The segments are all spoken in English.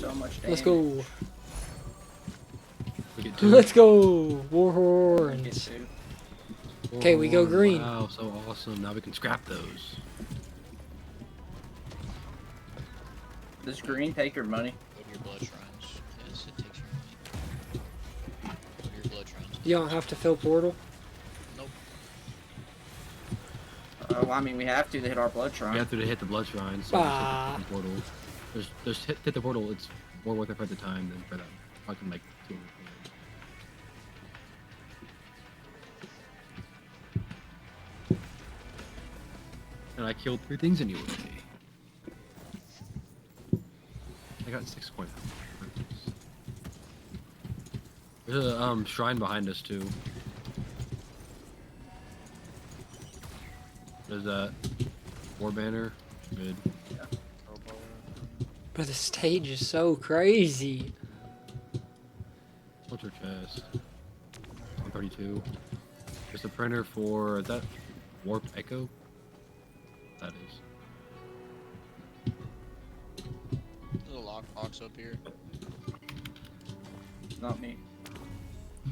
so much damage. Let's go. We get 2. Let's go. Warhorns. Okay, we go green. Wow, so awesome. Now we can scrap those. Does green take your money? Go to your blood shrines. Yes, it takes your money. Go to your blood shrines. You don't have to fill portal. Nope. Well, I mean, we have to hit our blood We shrine. have to hit the blood shrine. So Ah. hit the portal. Just hit the portal. It's more worth it for the time than for that fucking like 200. And I killed 3 things anyway. I got 6 coins. There's a shrine behind us too. There's that war banner. Good. But the stage is so crazy. What's her chest? 132. There's a printer for, is that Warp Echo? That is. There's a lockbox up here. Not me.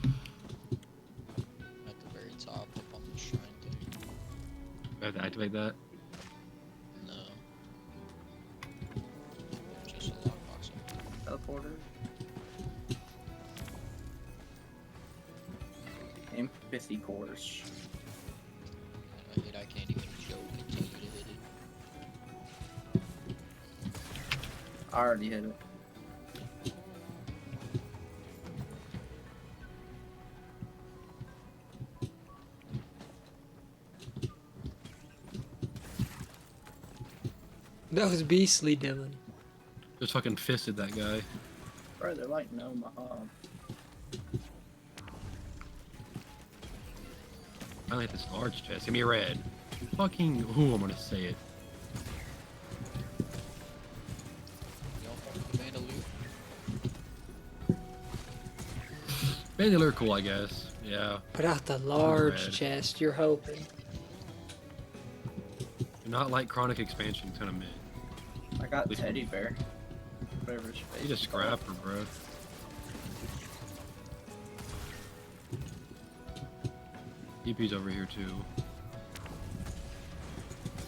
At the very top, up on the shrine thing. I have to activate that. No. Just a lockbox up there. Teleporter. Empathy cores. I can't even joke until you hit it. I already hit it. That was beastly, Dylan. Just fucking fisted that guy. Bro, they're like no mob. I like this large chest. Give me a red. Fucking, ooh, I'm gonna say it. Y'all fuck with Vandaloo? Bandit are cool, I guess. Yeah. Put out the large Red. chest, you're hoping. Not like Chronic Expansion, kind of mid. I got teddy bear. Whatever his face He's a is scrapper, bro. DP's over here too.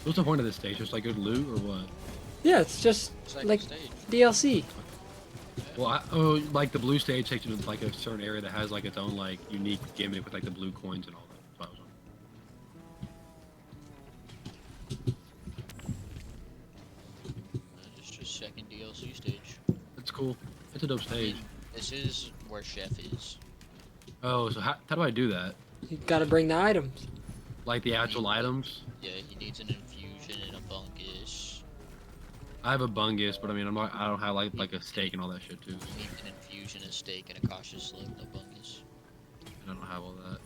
What's the point of this stage? Just like good loot or what? Yeah, it's just Second like stage. DLC. Well, oh, like the blue stage takes you to like a certain area that has like its own like unique gimmick with like the blue coins and all that. That's what I was It's just second DLC stage. That's cool. It's a dope stage. This is where Chef is. Oh, so how do I do that? You gotta bring the items. Like the actual items? Yeah, he needs an infusion and a bunkus. I have a bungus, but I mean, I don't have like a steak and all that shit too. He needs an infusion, a steak, and a cautious slug, no bunkus. I don't have all that.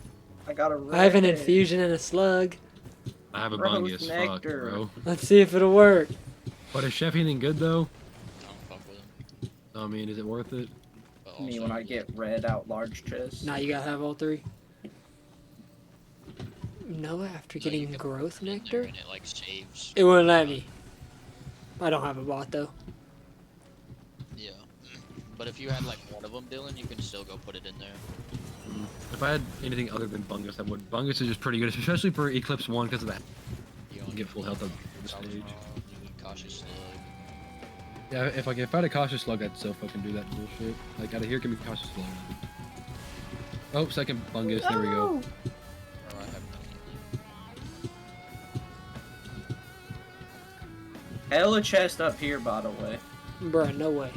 I got a red. I have an infusion and a slug. I have a Rose bungus. Fuck, nectar. bro. Let's see if it'll work. But is Chef anything good though? I don't fuck with him. I mean, is it worth it? But Me also, when I get red out large chest. Now you gotta have all 3. No, after no, you getting can growth put it in there nectar? And it like saves. It wouldn't let me. I don't have a bot though. Yeah. But if you had like one of them, Dylan, you can still go put it in there. If I had anything other than bungus, I would. Bungus is just pretty good, especially for Eclipse 1 because of that. You You can get full health of the stage. You get cautious slug. Yeah, if I had a cautious slug, I'd so fucking do that bullshit. Like out of here, give me cautious slug. Oh, second bungus. There we go. Or I have none. Hella chest up here, by the way. Bruh, no way.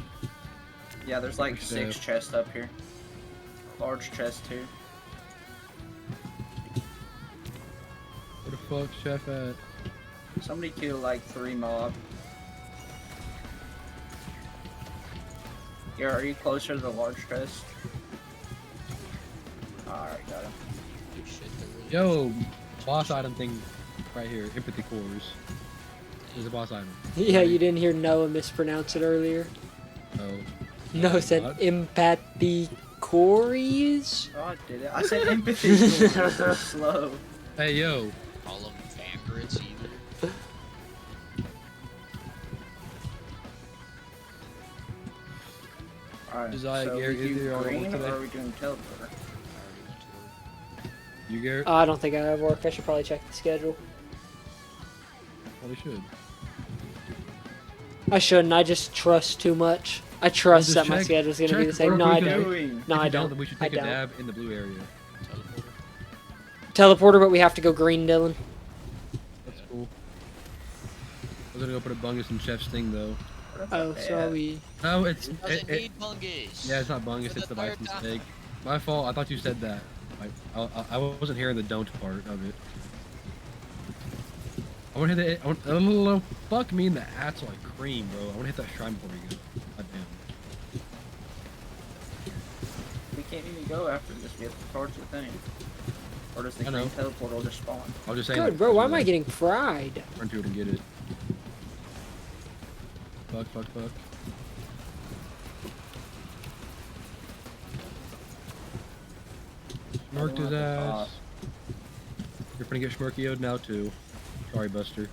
Yeah, there's like Where's 6 the- chests up here. Large chest too. Where the fuck, Chef at? Somebody killed like 3 mob. Yeah, are you closer to the large chest? Alright, got him. Good shit, they're really Yo, boss item thing right here. Empathy cores. There's a boss item. Yeah, you didn't hear Noah mispronounce it earlier. Oh. Noah said What? empathy cories. Oh, I did it. I said empathy. So slow. Hey, yo. call them vampirates either. Alright, Josiah, so Garrett, we is do there all green work or today? are we doing teleporter? I already went to work. You, Garrett? I don't think I have work. I should probably check the schedule. Probably should. I shouldn't. I just trust too much. I trust Just that my check- schedule's gonna be check the same. or No, we I can don't. Doing? No, If I you don't. then we should I take a don't. dab in the blue area. Teleporter. Teleporter, but we have to go green, Dylan. That's cool. I was gonna go put a bungus in Chef's thing though. Oh, so we. No, it's It doesn't need bungus. yeah, it's not bungus, For it's the the third bison time. steak. My fault. I thought you said that. I wasn't hearing the don't part of it. I want to hit the. Fuck me in the ass like cream, bro. I want to hit that shrine before we go. God damn. We can't even go after this. We have to charge the thing. Or does the I green know. teleporter just spawn? I was just saying. Good, bro. Why am I getting fried? Run to it and get it. Fuck. Smirked his ass. You're gonna get Schmirkio'd now too. Sorry, Buster.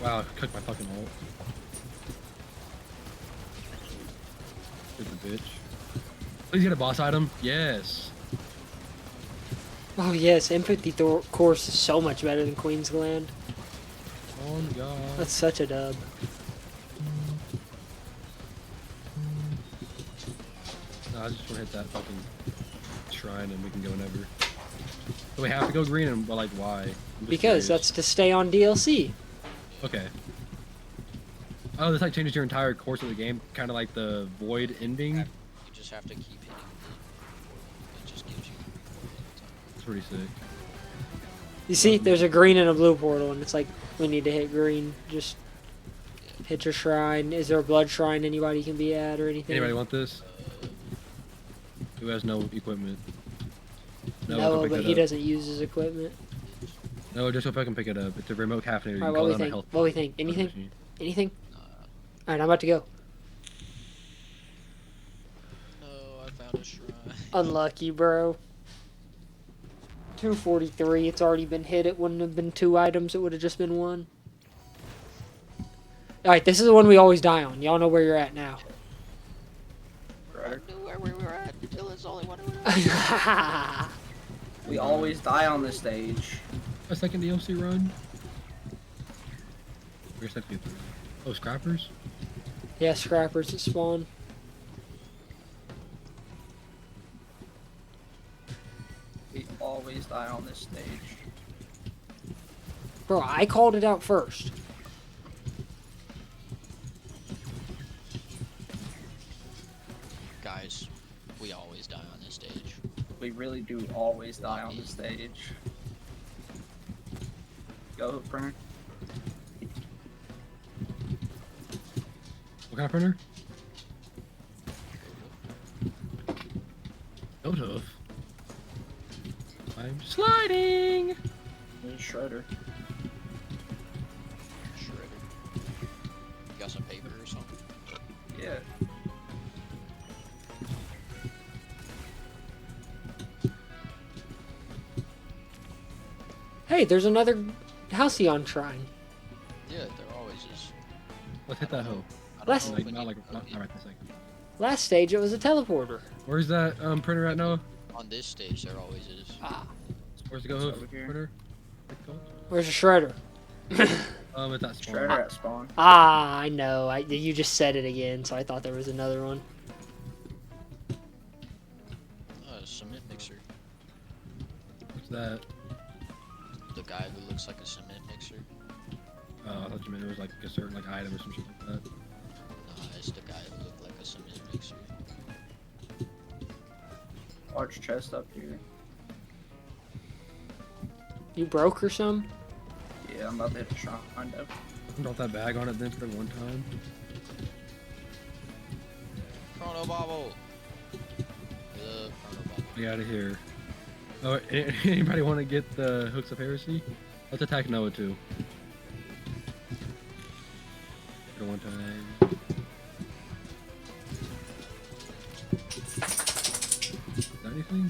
Wow, I cooked my fucking ult. Stupid bitch. Please get a boss item. Yes. Oh yes, empathy course is so much better than Queen's Gland. Oh my god. That's such a dub. No, I just want to hit that fucking shrine and we can go whenever. So we have to go green and but like why? I'm just Because curious. that's to stay on DLC. Okay. Oh, this like changes your entire course of the game, kind of like the void ending. You just have to keep hitting it. It just gives you the portal every time. It's pretty sick. You see, there's a green and a blue portal, and it's like we need to hit green. Just hit your shrine. Is there a blood shrine anybody can be at or anything? Anybody want this? Who has no equipment? I No, can pick but it he up. doesn't use his equipment. No, just if I can pick it up. It's a remote caffeinator. You All right, can what call we it on a think? health What we think? health Anything? machine. Anything? Nah, All right, I'm about to go. no, I found a shrine. Unlucky, bro. 243. It's already been hit. It wouldn't have been 2 items. It would have just been 1. All right, this is the one we always die on. Y'all know where you're at now. I knew where we were at. Dylan's the only one who We always die on this stage. A second DLC run. Where's that people? Oh, scrappers. Yeah, scrappers at spawn. We always die on this stage. Bro, I called it out first. Guys, we always die on this stage. We really do always die on this stage. Go, printer. What kind of printer? No tough. I'm sliding. There's Shredder. Shredder. You got some paper or something? Yeah. Hey, there's another Halcyon shrine. Yeah, there always is. Let's hit that hoe. I don't Less- know Like if we not need like to not put it right this second. Last stage, it was a teleporter. Where's that printer at Noah? on this stage. There always is. Ah, Where's the go It's hoof over here. printer? where's the shredder? At that spawn. Shredder at spawn. Ah, I know. You just said it again, so I thought there was another one. A cement mixer. What's that? The guy who looks like a cement mixer. Oh, I thought you meant it was like a certain like item or some shit like that. Nah, it's the guy who looked like a cement mixer. Large chest up here. You broke or some? Yeah, I'm about to hit the shrine up. Drop that bag on it then for the one time. Chrono Bobble! The Chrono Bobble. Get out of here. Oh, anybody want to get the Hooks of Heresy? Let's attack Noah too. For one time. Is that anything?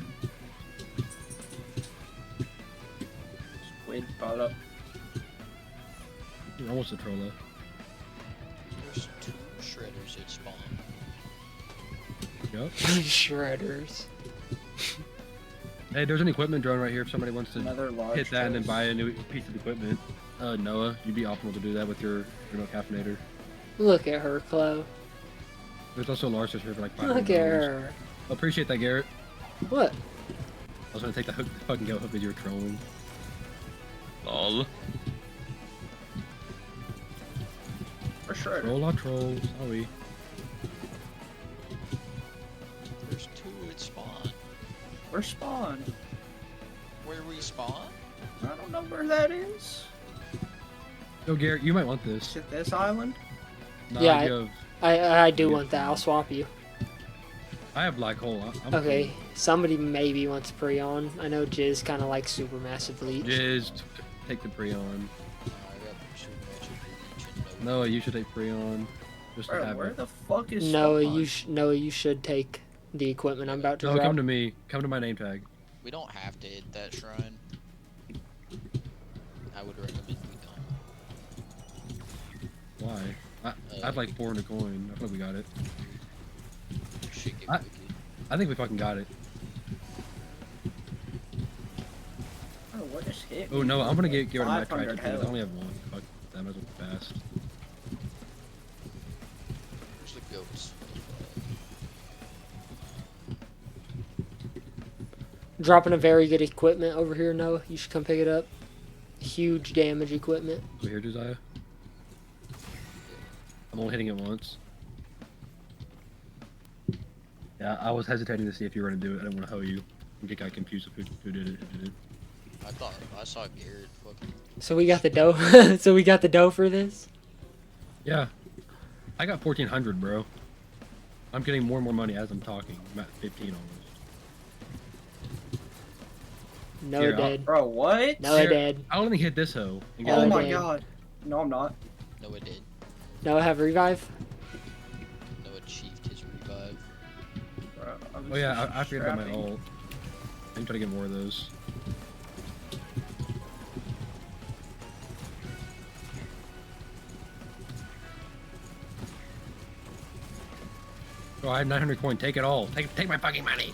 wants to troll us. There's 2 shredders at spawn. Yup. Shredders. Hey, there's an equipment drone right here if somebody wants to Another large hit that and then chest. buy a new piece of equipment. Noah, you'd be optimal to do that with your remote caffeinator. Look at her, Chloe. There's also a large sister for like $500. Look at her. Appreciate that, Garrett. What? I was gonna take the hook, fucking go hook with your trolling. Lol. For sure. Troll our trolls, sorry. There's 2 at spawn. We're spawned. Where we spawn? I don't know where that is. Yo, Garrett, you might want Is this. it this island? Nah, Yeah, you have- I do want that. I'll swap you. I have black hole. I'm Okay, cool. somebody maybe wants Prion. I know Jizz kind of likes supermassive leech. Jizz, take the Preon. I got super magic reach and Noah, you should take Preon. Just to Bro, have where it. the fuck is Noah, spawn? you should take the equipment I'm about to No, drop. come to me. Come to my name tag. We don't have to hit that shrine. I would recommend we don't. Why? I have like 400 coin. I feel like we got it. Shit get I- wicked. I think we fucking got it. Oh, what just hit Oh me? no, I'm gonna get rid of my 500 tractor. I health. only have one. Fuck, that might as well fast. Where's the goats? Dropping a very good equipment over here, Noah. You should come pick it up. Huge damage equipment. So here, Josiah. I'm only hitting it once. Yeah, I was hesitating to see if you were gonna do it. I didn't want to hoe you. I got confused of who did it. Who did it. I saw Garrett fucking. So we got the dough. So we got the dough for this. Yeah, I got 1,400, bro. I'm getting more and more money as I'm talking. I'm at 15 almost. Noah Here, I'll- dead. Bro, what? Noah Here, dead. I'll only hit this hoe. And get Oh Noah my my dead. god. No, I'm not. No, it did. Noah have revive. No, it achieved his revive. Bro, I'm Oh yeah, just I forget about my strapping. ult. I'm trying to get more of those. Oh, I have 900 coin. Take it all. Take my fucking money.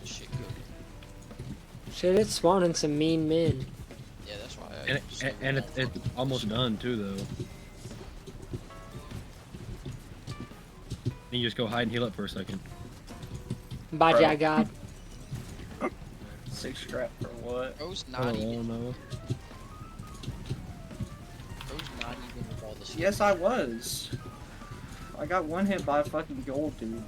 Shit good. Shit, it's spawning some mean men. Yeah, that's why. And it's almost done too, though. Then you just go hide and heal up for a second. Bye, Bro. Jack God. 6 scrap for what? Bro's not Oh, even. no. Bro's not even with all this. Yes, I was. I got one hit by a fucking gold dude.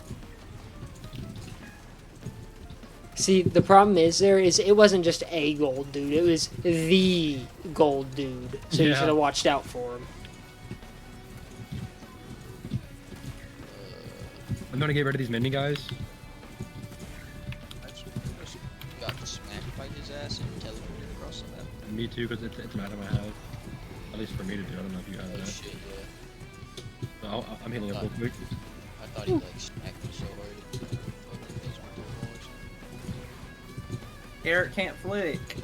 See, the problem is it wasn't just a gold dude. It was the gold dude. So you Yeah. should have watched out for him. I'm gonna get rid of these mini guys. I just got smacked by his ass and teleported across the map. Me too, because it's an item I have. At least for me to do. I don't know if you have Oh that. shit, yeah. So I'm healing up real quick. I thought he like smacked me so hard it fucking kills my turtle or something. Garrett can't flick.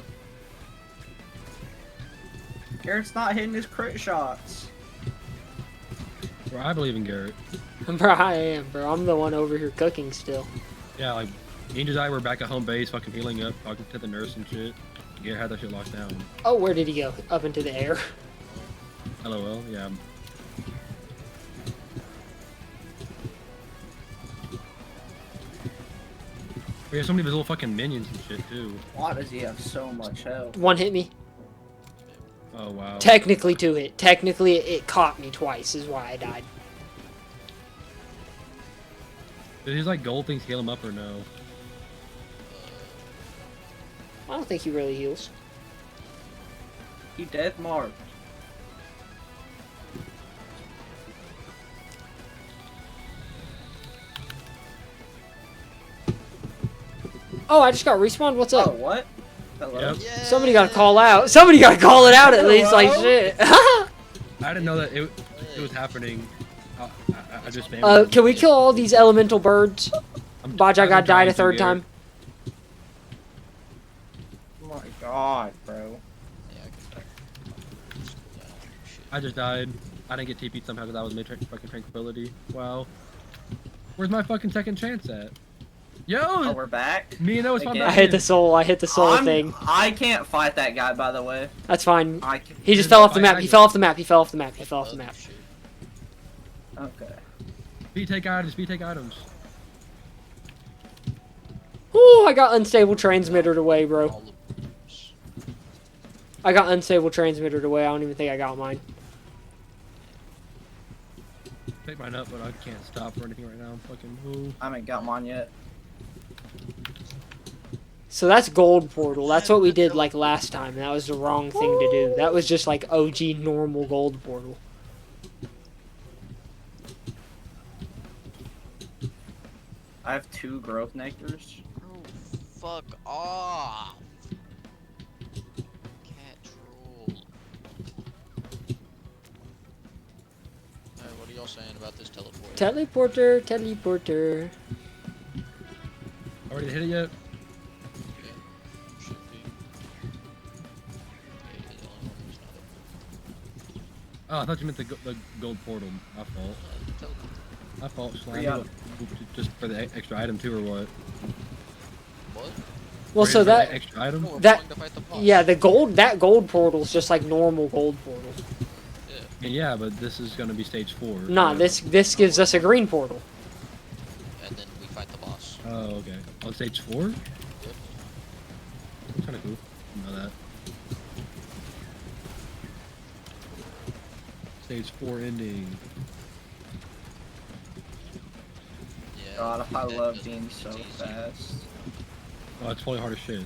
Garrett's not hitting his crit shots. Well, I believe in Garrett. Bro, I am, bro. I'm the one over here cooking still. Yeah, like, me and Josiah were back at home base, fucking healing up, talking to the nurse and shit. Garrett had that shit locked down. Oh, where did he go? Up into the air. LOL, yeah. We have so many of his little fucking minions and shit, too. Why does he have so much health? One hit me. Oh, wow. Technically 2 hit. Technically it caught me twice is why I died. Did these, like, gold things heal him up or no? I don't think he really heals. He dead marked. Oh, I just got respawned. What's Oh, up? what? Hello? Yep. Yeah. Somebody gotta call out. Somebody gotta call it out at least. Like Hello? shit. I didn't know that it was happening. I just spammed it. Can we kill all these elemental birds? I'm Bajai got died a trying to, third Garrett. time. god, bro. Yeah, I can. Shit. I just died. I didn't get TP'd somehow because I was mid fucking tranquility. Wow. Where's my fucking second chance at? Yo! Oh, we're back. Me and Noah spawned Again? I back hit the in. soul. I hit the soul thing. I can't fight that guy, by the way. That's fine. I can. He just fell off the map. He fell off the map. He fell off the map. He fell off the map. Shit. Okay. Speed take items, speed take items. Ooh, I got unstable transmitted away, bro. All of those. I got unstable transmitted away. I don't even think I got mine. Pick mine up, but I can't stop or anything right now. I'm fucking. Ooh. I haven't got mine yet. So that's gold portal. That's what we did like last time. That was the wrong thing to do. That was just like OG normal gold portal. I have 2 growth nectars. Oh, fuck off. Cat troll. Alright, what are y'all saying about this teleport? Teleporter, teleporter. Already hit it yet? Yeah, should be. Yeah, the only one who's not Oh, I thought you meant the gold portal. My fault. teleport. My fault, Slime. Yeah. Just for the extra item too, or what? What? Well, Ready so for the that extra item. No, we're That- going to fight the boss. yeah, the gold that gold portal is just like normal gold portal. Yeah, but this is gonna be stage 4. Nah, this gives us a green portal. And then we fight the boss. Oh, okay. On stage 4? Yep. Kind of cool. Didn't know that. Stage 4 ending. Yeah. God, I that love doesn't- being it's so easy. fast. Oh, it's fully hard as shit.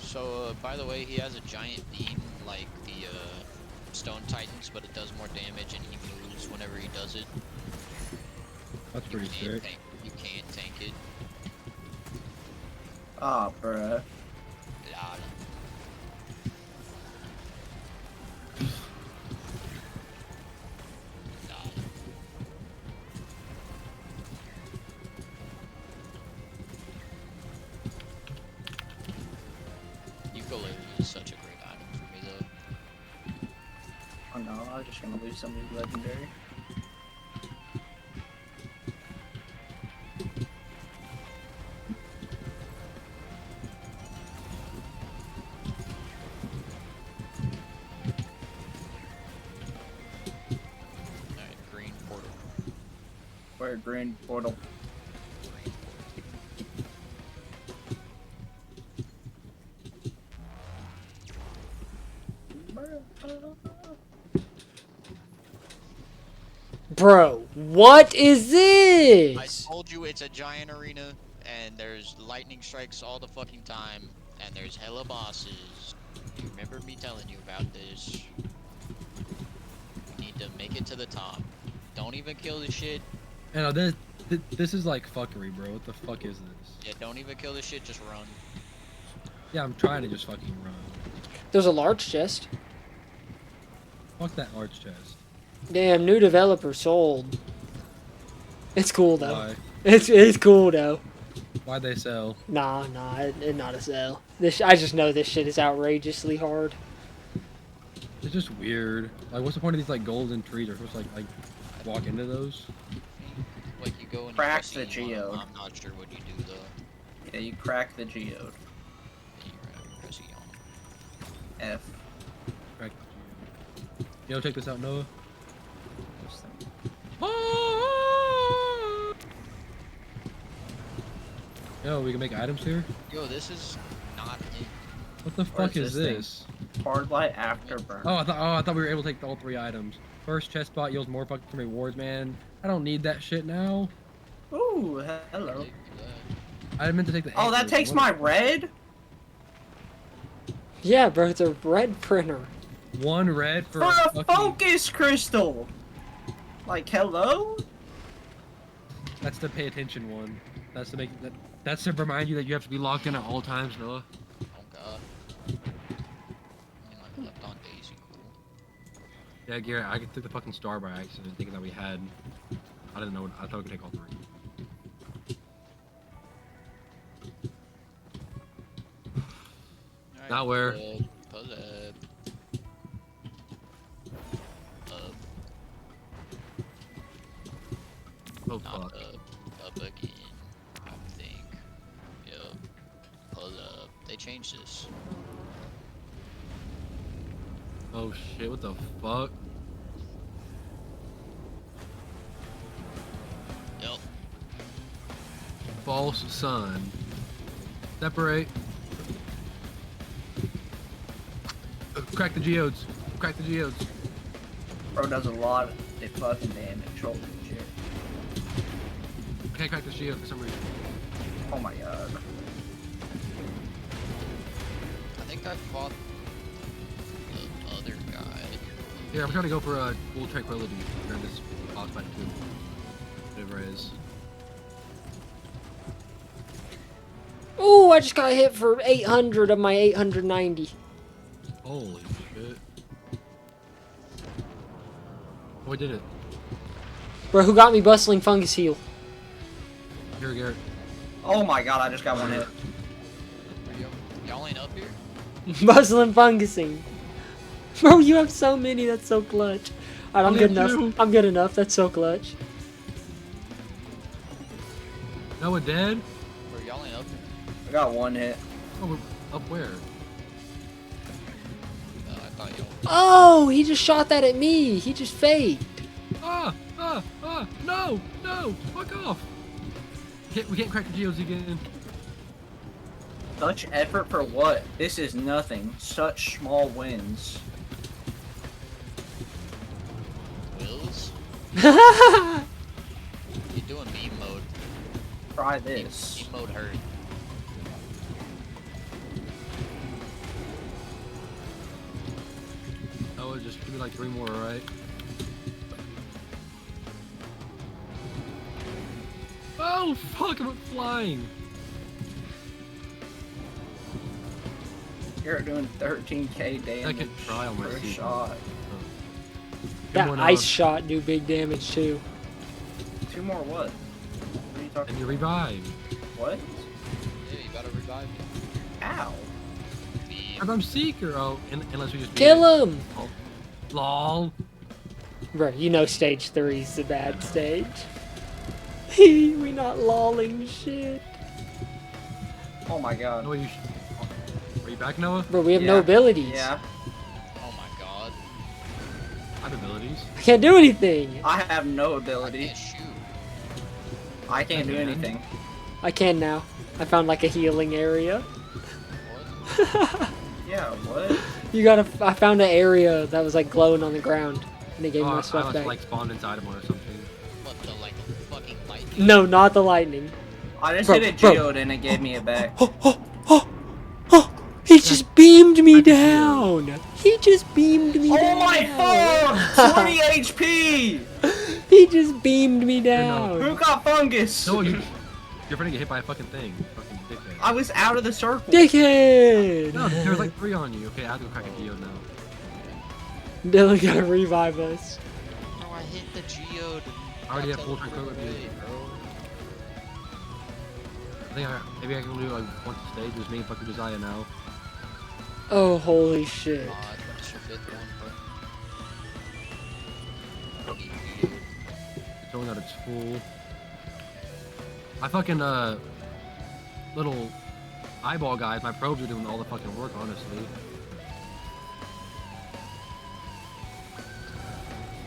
So, by the way, he has a giant beam like the Stone Titans, but it does more damage and he moves whenever he does it. That's pretty sick. You can't tank it. Ah, bruh. Lol. Lol. Ukulele is such a great item for me though. Oh no, I was just gonna lose somebody's legendary. Alright, green portal. Where green portal. Green Bro, what is I this? told you it's a giant arena, and there's lightning strikes all the fucking time, and there's hella bosses. You remember me telling you about this? You need to make it to the top. Don't even kill the shit. You know, this is like fuckery, bro. What the fuck is this? Yeah, don't even kill the shit, just run. Yeah, I'm trying to just fucking run. There's a large chest. Fuck that arch chest. Damn, new developer sold. It's cool though. Why? It's cool though. Why'd they sell? Nah, it's not a sell. I just know this shit is outrageously hard. It's just weird. Like, what's the point of these like golden trees? Are supposed to like walk into those? Like you go and you Crack press the E on 'em, geode. I'm not sure what you do though. Yeah, you crack the geode. You press E on 'em. F. Right. Yo, check this out, Noah. This thing. Yo, we can make items here? Yo, this is not it. What the Where's fuck is this thing? this? Hard light afterburn. Oh, I thought we were able to take all 3 items. First chest spot yields more fucking rewards, man. I don't need that shit now. Ooh, hello. Really? I meant to take the. Oh, that anchors. takes What- my red? Yeah, bro, it's a red printer. 1 red for For a fucking. focus crystal! Like, hello? That's the pay attention one. That's to make that. That's to remind you that you have to be locked in at all times, Noah. Oh god. I mean, like left on Daisy, cool. Yeah, Garrett, I took the fucking star by accident, thinking that we had. I didn't know. I thought we could take all 3. Alright, Not where. Pull up. Up. Oh Not fuck. up again. I think. Yep. Pull up. They changed this. Oh shit, what the fuck? Yep. False sun. Separate. Crack the geodes. Crack the geodes. Bro does a lot of fucking damage. Holy shit. I can't crack the geode for some reason. Oh my god. I think I fought the other guy. Here, I'm trying to go for full tranquility during this boss fight too. Whatever it is. Ooh, I just got hit for 800 of my 890. Holy shit. Oh, I did it. Bro, who got me bustling fungus heal? Here, Garrett. Oh my god, I just got one hit. Y'all ain't up here? Bustling fungusing. Bro, you have so many, that's so clutch. Alright, I'm Only good have enough. two. I'm good enough, that's so clutch. Noah dead? Bro, y'all ain't up here? I got one hit. Oh, we're up where? I thought y'all. Oh, he just shot that at me. He just faked. No, no, fuck off. We can't crack the geodes again. Such effort for what? This is nothing. Such small wins. Wills? Bro, You doing meme mode? Try this. Meme mode hurt. Noah, just give me like 3 more, alright? Oh, fuck, I'm flying. You're doing 13k damage Second try on my per sequel. shot. that Come on, ice Noah. shot do big damage too. 2 more what? What are you talking And you revive. What? Yeah, you gotta revive me. Ow. And I'm Seeker. Oh, unless we just beat Kill it. him! Lol. Bro, you know stage 3 is the bad stage. We not lolling shit. Oh my god. Noah, are you back, Noah? Bro, we have no Yeah. abilities. Yeah. Oh my god. I have abilities. I can't do anything. I have no I ability. can't shoot. I can't do Man. anything. I can now. I found like a healing area. What? Yeah, what? You gotta. I found an area that was like glowing on the ground, and it gave me my I stuff must back. like spawned inside of one or something. What the like fucking lightning? No, not the lightning. I just Bro, hit a bro. geode and it gave me it back. Oh, he just beamed me I can down. He just beamed me Oh down. my fuck! 20 HP! He just beamed me no. down. Who got fungus? No, you're gonna get hit by a fucking thing. Fucking dickhead. I was out of the circle. Dickhead. No, there's like 3 on you. Okay, I have to go crack a geode now. Dylan gotta revive us. Bro, I hit the geode. I already Got have full teleported tranquility. away, bro. I think maybe I can do like once a stage. Just me and fucking Josiah now. Oh, holy shit. It's your 5th one, bro. Showing that it's full. I fucking little eyeball guys. My probes are doing all the fucking work, honestly.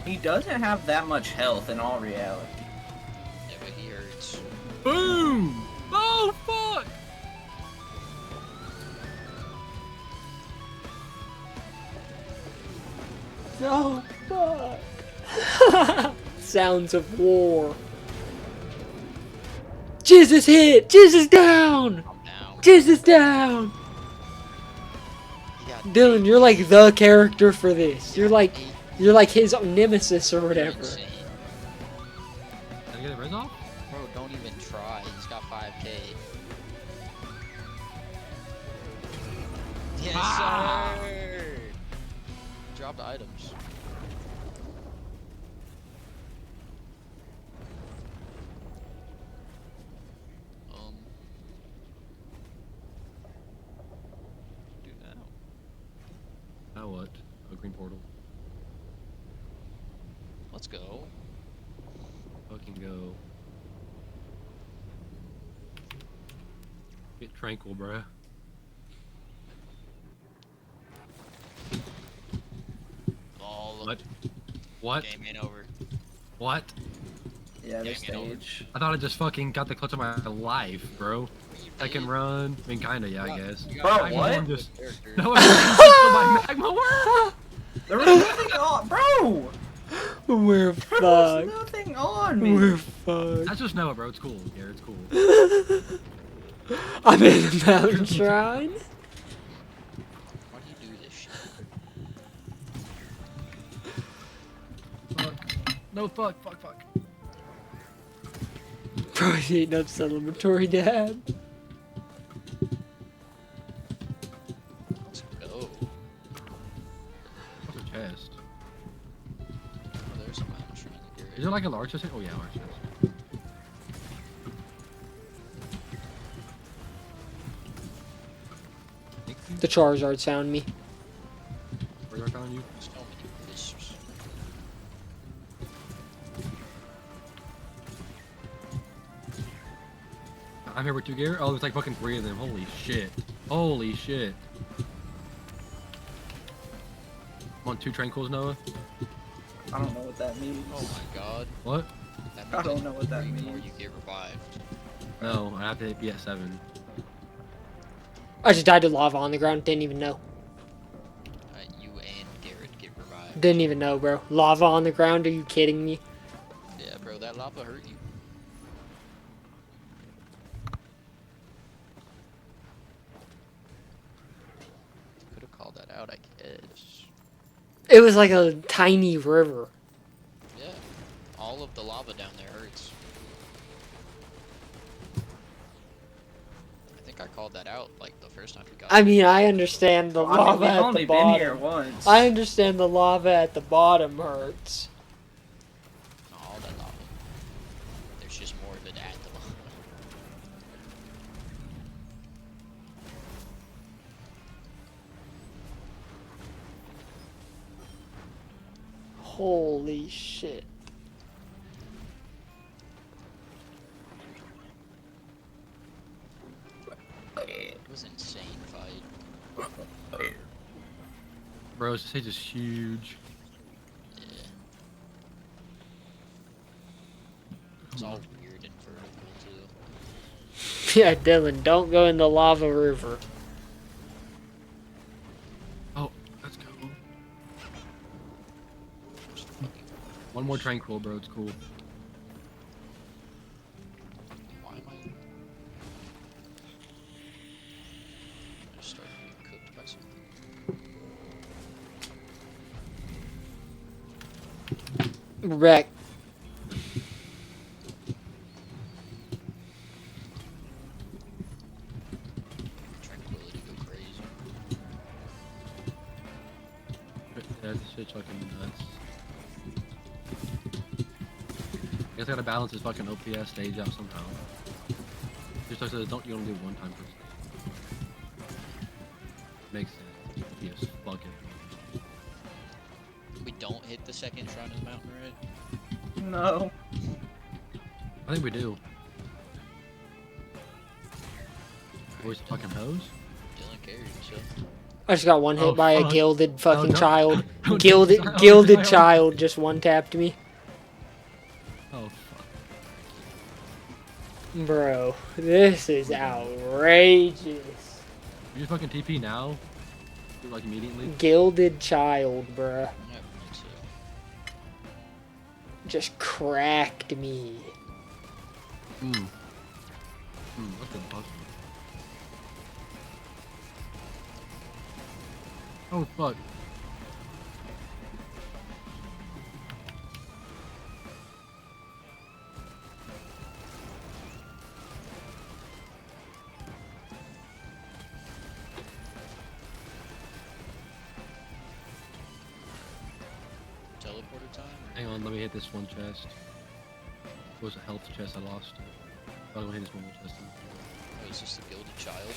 He doesn't have that much health in all reality. Yeah, but he hurts. Boom! Oh fuck! No, fuck. Sounds of war. Jizz is hit! Jizz is down! I'm down. Jizz is down! He got Dylan, you're like the character for this. You're like his nemesis or whatever. insane. Did I get a res off? Bro, don't even try. He's got 5k. Yes, Ah! sir! Drop the items. Do that. what? A green portal. Let's go. Fucking go. Get tranquil, bruh. All What? What? game ain't over. What? Yeah, this Game over. stage. I thought I just fucking got the clutch of my life, bro. Second run. I mean, kinda, yeah, I guess. Bro, Magma what? Worm just... No, I my magma worm! There was nothing on, bro. We're There was fucked. nothing on me. We're fucked. That's just Noah, bro. It's cool. Yeah, it's cool. I'm in the mountain shrine. Why do you do this shit? Fuck. No, fuck. Bro, he's eating up celebratory dad. Let's go. What's a chest? Oh, there's a mountain shrine here. Is it like a large chest? Oh, yeah, large chest. Thank you. The Charizard found me. Where's our found you? So many wisps. I'm here with two gear. Oh, there's like fucking 3 of them. Holy shit. Holy shit. Want 2 tranquils, Noah? I don't know what that means. Oh my god. What? That I means don't know what that three more means. you get revived. No, I have to be at 7. I just died to lava on the ground. Didn't even know. You and Garrett get revived. Didn't even know, bro. Lava on the ground? Are you kidding me? Yeah, bro, that lava hurt you. Could have called that out, I guess. It was like a tiny river. Yeah, all of the lava down there hurts. I think I called that out like the first time we got. I mean, I understand the I mean, lava we've at only the been here bottom. once. I understand the lava at the bottom hurts. Not all that lava. There's just more of it at the bottom. Holy shit. It was an insane fight. Bro, this stage is huge. Yeah. It's all weird and vertical too. Yeah, Dylan, don't go in the lava river. Oh, let's go. Just fucking. One more tranquil, bro. It's cool. Why am I? I just started being cooked by something. Wreck. Tranquility go crazy. Yeah, this shit's fucking nuts. I guess I gotta balance this fucking OPS stage out somehow. Just like don't you only do one time per Makes sense. Yes, fuck it. We don't hit the second shrine of the mountain, right? No. I think we do. Where's the fucking hose? Dylan carried himself. I just got one hit Oh, by a fuck. gilded fucking don't- child. don't Gilded child, gilded child. child just one tapped me. Oh fuck. Bro, this is outrageous. You just fucking TP now? Like immediately? Gilded child, bruh. Yeah, me too. Just cracked me. What's the bug? Oh fuck. Teleporter time? Hang on, let me hit this one chest. It was a health chest I lost. I was gonna hit this one more chest. Oh, is this the gilded child?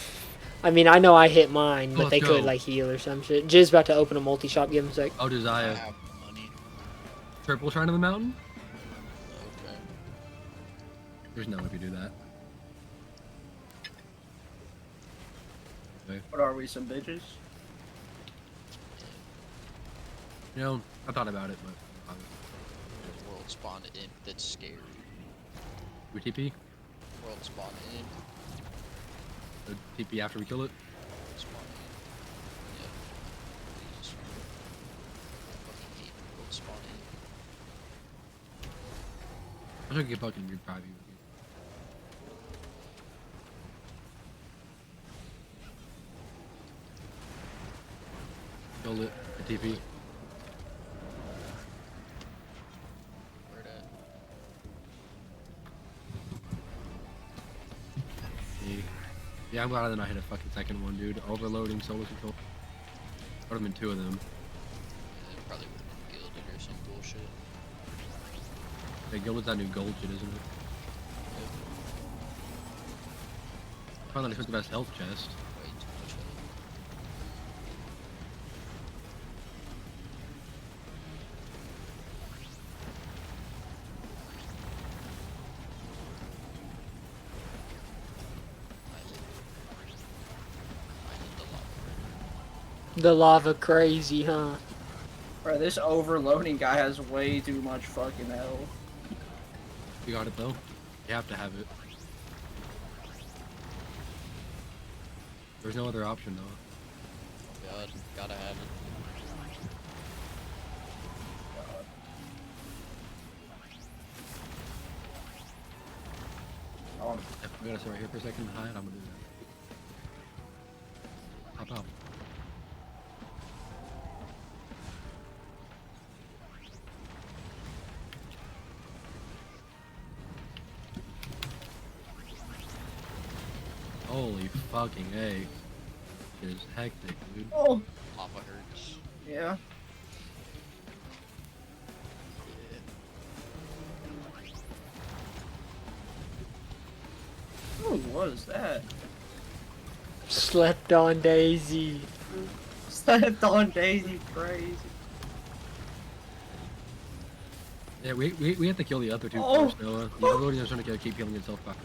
I mean, I know I hit mine, but Let's they could go. like heal or some shit. Jizz about to open a multi-shop. Give him a sec. Oh, I Desire. have money. Triple Shrine of the Mountain? Okay. There's no way we do that. What are we, some bitches? You know, I thought about it, but There's world spawn imp that's scary. we TP? World spawn imp. The TP after we kill it? World spawn imp. Yeah. Please. I fucking hate world spawn imp. I should get fucking good 5 with you. Killed it. A TP. Where it at? Yeah, I'm glad I did not hit a fucking second one, dude. Overloading solo control. Would have been 2 of them. Yeah, it probably would have been gilded or some bullshit. Yeah, Gilded's that new gold shit, isn't it? Finally, took the best health chest. Way too much health. I hit the lava. The lava crazy, huh? Bro, this overloading guy has way too much fucking health. You got it though. You have to have it. There's no other option though. Oh god, gotta have it. Oh, We gotta sit right here for a second and hide. I'm gonna do that. Hop out. Holy fucking A. It is hectic, dude. oh, Lava hurts. yeah. Who was that? Slept on Daisy. Stepped on Daisy, crazy. Yeah, we have to kill the other 2 Oh. first, Noah. The overloading is trying to keep healing itself back.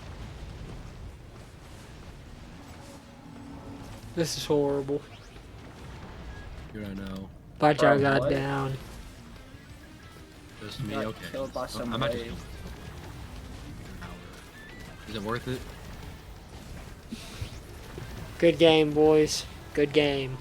This is horrible. Dude, I know. But Bro, I got what? down. Just me, Got okay. killed by some I might just wave. kill myself. Is it worth it? Good game, boys. Good game.